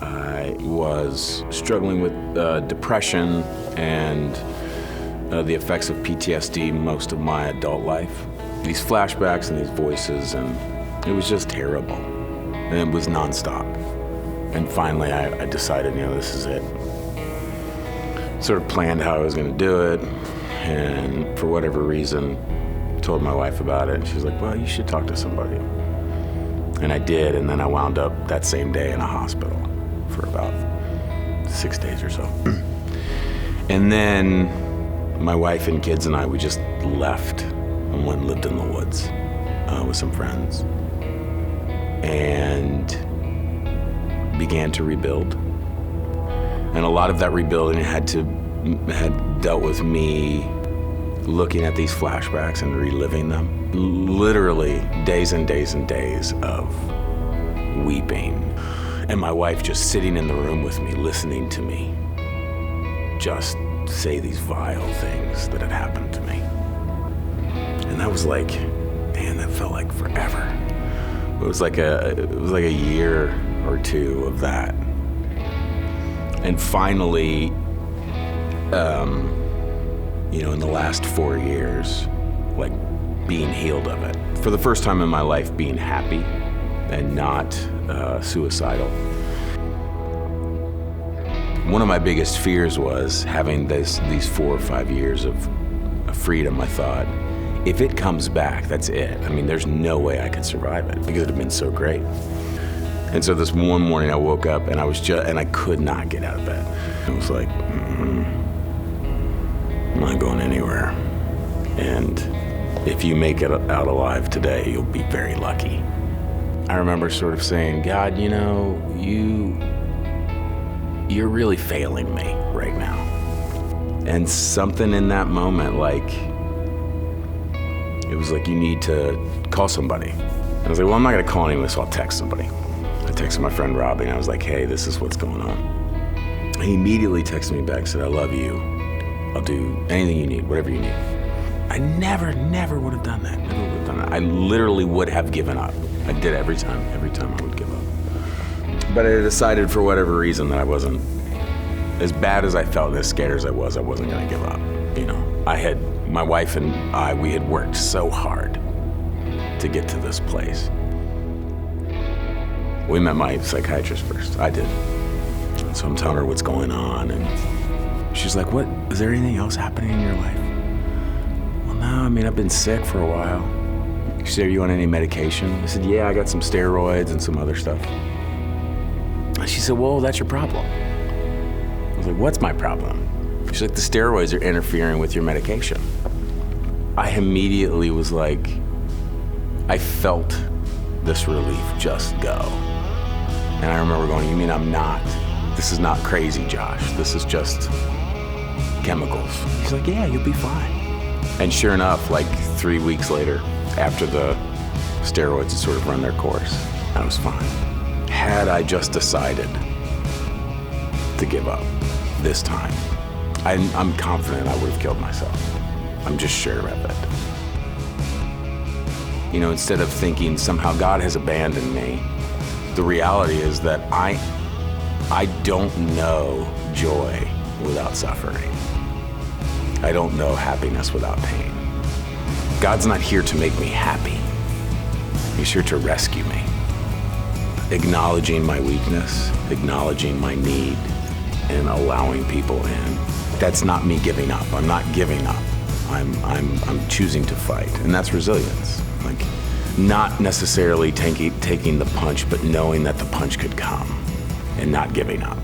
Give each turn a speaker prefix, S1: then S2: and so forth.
S1: I was struggling with depression and the effects of PTSD most of my adult life. These flashbacks and these voices, and it was just terrible. And it was nonstop. And finally I decided, this is it. Sort of planned how I was gonna do it, and for whatever reason, told my wife about it, and she was like, well, you should talk to somebody. And I did, and then I wound up that same day in a hospital for about 6 days or so. And then my wife and kids and I, we just left and went and lived in the woods with some friends and began to rebuild. And a lot of that rebuilding had dealt with me looking at these flashbacks and reliving them. Literally days and days and days of weeping. And my wife just sitting in the room with me, listening to me just say these vile things that had happened to me. And that was like, man, that felt like forever. It was like a year or two of that. And finally, in the last 4 years, like being healed of it. For the first time in my life, being happy and not suicidal. One of my biggest fears was having these 4 or 5 years of freedom. I thought, if it comes back, that's it. I mean, there's no way I could survive it because it had been so great. And so this one morning I woke up and I could not get out of bed. It was like, I'm not going anywhere. And if you make it out alive today, you'll be very lucky. I remember sort of saying, God, you're really failing me right now. And something in that moment, it was like, you need to call somebody. And I was like, well, I'm not gonna call anyone, so I'll text somebody. I texted my friend Robbie, and I was like, hey, this is what's going on. He immediately texted me back, said, I love you. I'll do anything you need, whatever you need. I never would have done that, never would have done that. I literally would have given up. I did every time I would give up. But I decided for whatever reason that I wasn't, as bad as I felt, as scared as I wasn't gonna give up. My wife and I, we had worked so hard to get to this place. We met my psychiatrist first, I did. So I'm telling her what's going on, and she's like, what, is there anything else happening in your life? Well, no, I've been sick for a while. She said, are you on any medication? I said, yeah, I got some steroids and some other stuff. And she said, well, that's your problem. I was like, what's my problem? She's like, the steroids are interfering with your medication. I immediately was like, I felt this relief just go. And I remember going, you mean this is not crazy, Josh. This is just chemicals. He's like, yeah, you'll be fine. And sure enough, 3 weeks later, after the steroids had sort of run their course, I was fine. Had I just decided to give up this time, I'm confident I would have killed myself. I'm just sure of it. Instead of thinking somehow God has abandoned me, the reality is that I don't know joy without suffering. I don't know happiness without pain. God's not here to make me happy. He's here to rescue me. Acknowledging my weakness, acknowledging my need, and allowing people in. That's not me giving up. I'm not giving up. I'm choosing to fight, and that's resilience. Not necessarily taking the punch, but knowing that the punch could come and not giving up.